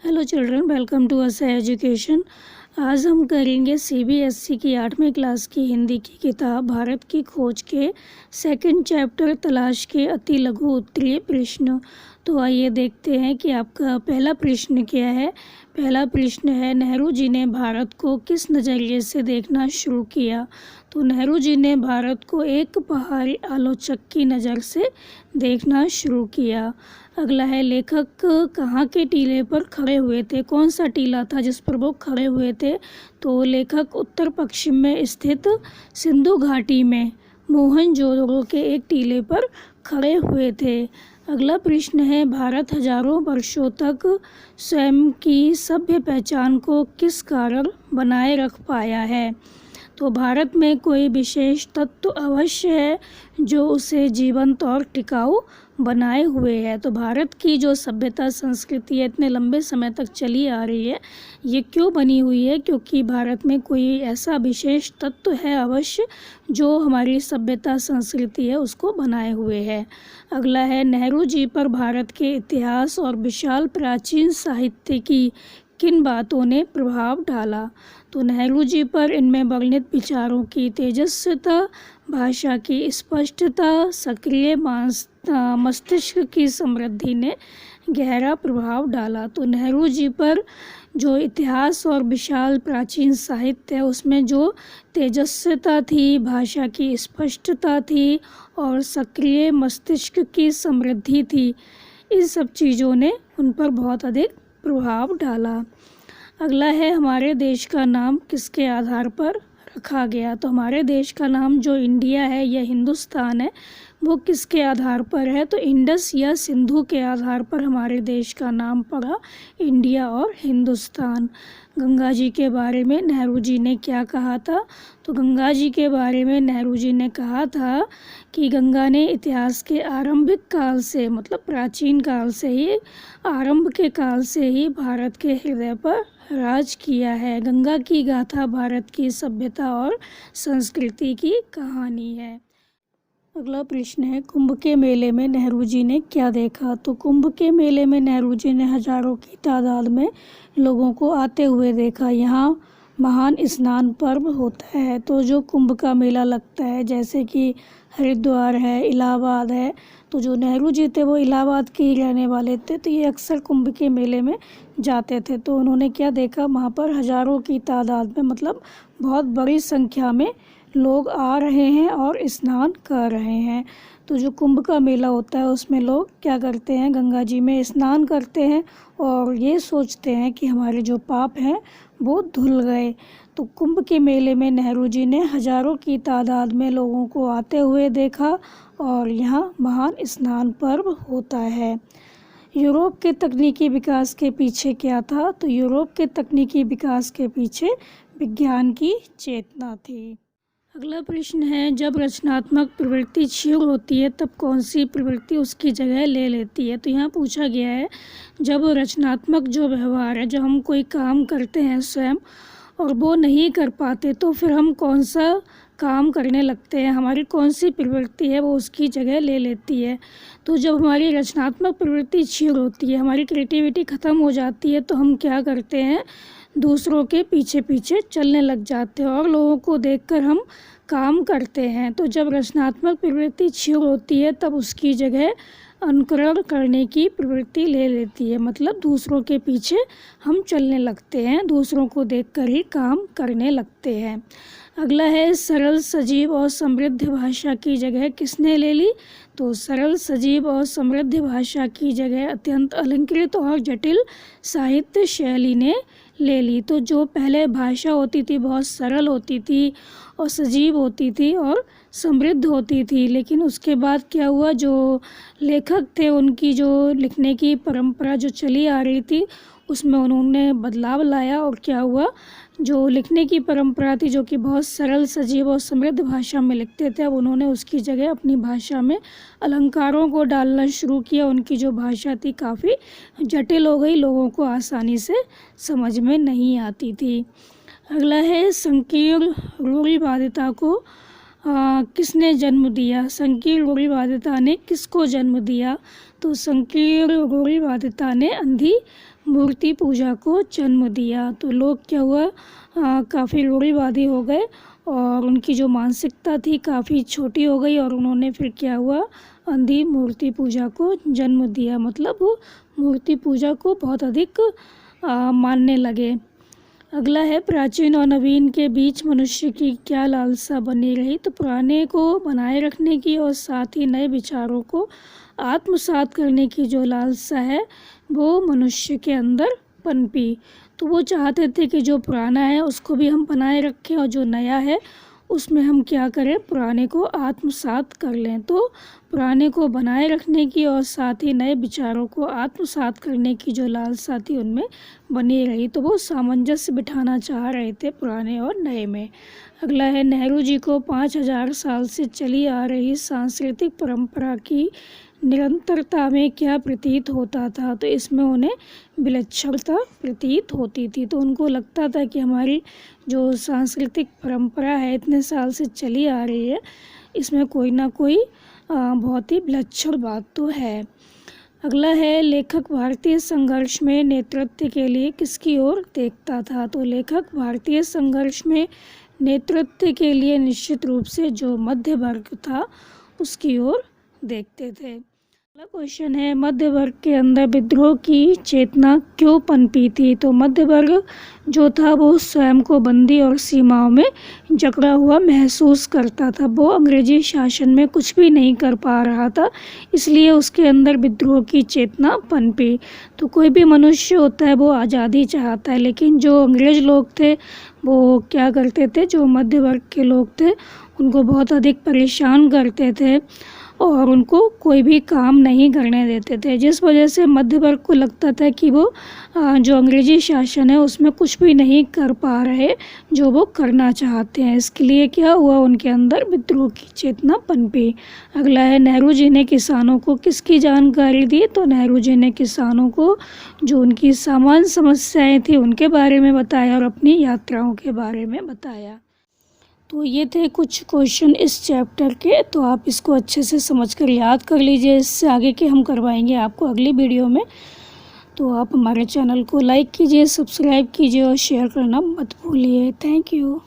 Hello children, welcome to us education. आज हम करेंगे सीबीएसई की 8वीं क्लास की हिंदी की किताब भारत की खोज के सेकंड चैप्टर तलाश के अति लघु उत्तरीय प्रश्न। तो आइए देखते हैं कि आपका पहला प्रश्न क्या है। पहला प्रश्न है, नेहरू जी ने भारत को किस नज़रिए से देखना शुरू किया। तो नेहरू जी ने भारत को एक बाहरी आलोचक की नज़र से देखना शुरू किया। अगला है, लेखक कहाँ के टीले पर खड़े हुए थे। कौन सा टीला था जिस पर वो खड़े हुए थे। तो लेखक उत्तर पश्चिम में स्थित सिंधु घाटी में मोहनजोदड़ो के एक टीले पर खड़े हुए थे। अगला प्रश्न है, भारत हजारों वर्षों तक स्वयं की सभ्य पहचान को किस कारण बनाए रख पाया है। तो भारत में कोई विशेष तत्व अवश्य है जो उसे जीवंत और टिकाऊ बनाए हुए है। तो भारत की जो सभ्यता संस्कृति है इतने लंबे समय तक चली आ रही है, ये क्यों बनी हुई है, क्योंकि भारत में कोई ऐसा विशेष तत्व है अवश्य जो हमारी सभ्यता संस्कृति है उसको बनाए हुए है। अगला है, नेहरू जी पर भारत के इतिहास और विशाल प्राचीन साहित्य की किन बातों ने प्रभाव डाला। तो नेहरू जी पर इनमें वर्णित विचारों की तेजस्विता, भाषा की स्पष्टता, सक्रिय मस्तिष्क की समृद्धि ने गहरा प्रभाव डाला। तो नेहरू जी पर जो इतिहास और विशाल प्राचीन साहित्य है उसमें जो तेजस्विता थी, भाषा की स्पष्टता थी और सक्रिय मस्तिष्क की समृद्धि थी, इन सब चीज़ों ने उन पर बहुत अधिक प्रभाव डाला। अगला है, हमारे देश का नाम किसके आधार पर रखा गया। तो हमारे देश का नाम जो इंडिया है या हिंदुस्तान है वो किसके आधार पर है। तो इंडस या सिंधु के आधार पर हमारे देश का नाम पड़ा इंडिया और हिंदुस्तान। गंगा जी के बारे में नेहरू जी ने क्या कहा था। तो गंगा जी के बारे में नेहरू जी ने कहा था कि गंगा ने इतिहास के आरंभिक काल से, मतलब प्राचीन काल से ही, आरंभ के काल से ही भारत के हृदय पर राज किया है। गंगा की गाथा भारत की सभ्यता और संस्कृति की कहानी है। अगला प्रश्न है, कुंभ के मेले में नेहरू जी ने क्या देखा। तो कुंभ के मेले में नेहरू जी ने हजारों की तादाद में लोगों को आते हुए देखा। यहाँ महान स्नान पर्व होता है। तो जो कुंभ का मेला लगता है, जैसे कि हरिद्वार है, इलाहाबाद है, तो जो नेहरू जी थे वो इलाहाबाद के ही रहने वाले थे, तो ये अक्सर कुंभ के मेले में जाते थे। तो उन्होंने क्या देखा, वहाँ पर हजारों की तादाद में, मतलब बहुत बड़ी संख्या में लोग आ रहे हैं और स्नान कर रहे हैं। तो जो कुंभ का मेला होता है उसमें लोग क्या करते हैं, गंगा जी में स्नान करते हैं और ये सोचते हैं कि हमारे जो पाप हैं वो धुल गए। तो कुंभ के मेले में नेहरू जी ने हजारों की तादाद में लोगों को आते हुए देखा और यहाँ महान स्नान पर्व होता है। यूरोप के तकनीकी विकास के पीछे क्या था। तो यूरोप के तकनीकी विकास के पीछे विज्ञान की चेतना थी। अगला प्रश्न है, जब रचनात्मक प्रवृत्ति क्षीण होती है तब कौन सी प्रवृत्ति उसकी जगह ले लेती है। तो यहाँ पूछा गया है, जब रचनात्मक जो व्यवहार है, जब हम कोई काम करते हैं स्वयं और वो नहीं कर पाते तो फिर हम कौन सा काम करने लगते हैं, हमारी कौन सी प्रवृत्ति है वो उसकी जगह ले लेती है। तो जब हमारी रचनात्मक प्रवृत्ति क्षीण होती है, हमारी क्रिएटिविटी ख़त्म हो जाती है, तो हम क्या करते हैं, दूसरों के पीछे पीछे चलने लग जाते हैं और लोगों को देखकर हम काम करते हैं। तो जब रचनात्मक प्रवृत्ति क्षीण होती है तब उसकी जगह अनुकरण करने की प्रवृत्ति ले लेती है, मतलब दूसरों के पीछे हम चलने लगते हैं, दूसरों को देखकर ही काम करने लगते हैं। अगला है, सरल सजीव और समृद्ध भाषा की जगह किसने ले ली। तो सरल सजीव और समृद्ध भाषा की जगह अत्यंत अलंकृत और जटिल साहित्य शैली ने ले ली। तो जो पहले भाषा होती थी बहुत सरल होती थी और सजीव होती थी और समृद्ध होती थी, लेकिन उसके बाद क्या हुआ, जो लेखक थे उनकी जो लिखने की परंपरा जो चली आ रही थी उसमें उन्होंने बदलाव लाया और क्या हुआ, जो लिखने की परंपरा थी जो कि बहुत सरल सजीव और समृद्ध भाषा में लिखते थे, अब उन्होंने उसकी जगह अपनी भाषा में अलंकारों को डालना शुरू किया। उनकी जो भाषा थी काफ़ी जटिल हो गई, लोगों को आसानी से समझ में नहीं आती थी। अगला है, संकीर्ण रूढ़िवादिता को किसने जन्म दिया? संकीर्ण रूढ़िवादिता ने किसको जन्म दिया? तो संकीर्ण रूढ़िवादिता ने अंधी मूर्ति पूजा को जन्म दिया। तो लोग क्या हुआ, काफ़ी रूढ़िवादी हो गए और उनकी जो मानसिकता थी काफ़ी छोटी हो गई और उन्होंने फिर क्या हुआ, अंधी मूर्ति पूजा को जन्म दिया। मतलब वो मूर्ति पूजा को बहुत अधिक मानने लगे। अगला है, प्राचीन और नवीन के बीच मनुष्य की क्या लालसा बनी रही? तो पुराने को बनाए रखने की और साथ ही नए विचारों को आत्मसात करने की जो लालसा है वो मनुष्य के अंदर पनपी। तो वो चाहते थे कि जो पुराना है उसको भी हम बनाए रखें और जो नया है उसमें हम क्या करें, पुराने को आत्मसात कर लें। तो पुराने को बनाए रखने की और साथ ही नए विचारों को आत्मसात करने की जो लालसा थी उनमें बनी रही। तो वो सामंजस्य बिठाना चाह रहे थे पुराने और नए में। अगला है, नेहरू जी को 5000 साल से चली आ रही सांस्कृतिक परंपरा की निरंतरता में क्या प्रतीत होता था? तो इसमें उन्हें विलक्षणता प्रतीत होती थी। तो उनको लगता था कि हमारी जो सांस्कृतिक परंपरा है इतने साल से चली आ रही है, इसमें कोई ना कोई बहुत ही विलक्षण बात तो है। अगला है, लेखक भारतीय संघर्ष में नेतृत्व के लिए किसकी ओर देखता था? तो लेखक भारतीय संघर्ष में नेतृत्व के लिए निश्चित रूप से जो मध्य वर्ग था उसकी ओर देखते थे। अगला क्वेश्चन है, मध्य वर्ग के अंदर विद्रोह की चेतना क्यों पनपी थी? तो मध्य वर्ग जो था वो स्वयं को बंदी और सीमाओं में जकड़ा हुआ महसूस करता था। वो अंग्रेजी शासन में कुछ भी नहीं कर पा रहा था, इसलिए उसके अंदर विद्रोह की चेतना पनपी। तो कोई भी मनुष्य होता है वो आज़ादी चाहता है, लेकिन जो अंग्रेज लोग थे वो क्या करते थे, जो मध्य वर्ग के लोग थे उनको बहुत अधिक परेशान करते थे और उनको कोई भी काम नहीं करने देते थे, जिस वजह से मध्य वर्ग को लगता था कि वो जो अंग्रेजी शासन है उसमें कुछ भी नहीं कर पा रहे जो वो करना चाहते हैं। इसके लिए क्या हुआ, उनके अंदर विद्रोह की चेतना पनपी। अगला है, नेहरू जी ने किसानों को किसकी जानकारी दी? तो नेहरू जी ने किसानों को जो उनकी सामान्य समस्याएं थी उनके बारे में बताया और अपनी यात्राओं के बारे में बताया। तो ये थे कुछ क्वेश्चन इस चैप्टर के, तो आप इसको अच्छे से समझकर याद कर लीजिए। इससे आगे के हम करवाएंगे आपको अगली वीडियो में। तो आप हमारे चैनल को लाइक कीजिए, सब्सक्राइब कीजिए और शेयर करना मत भूलिए। Thank you.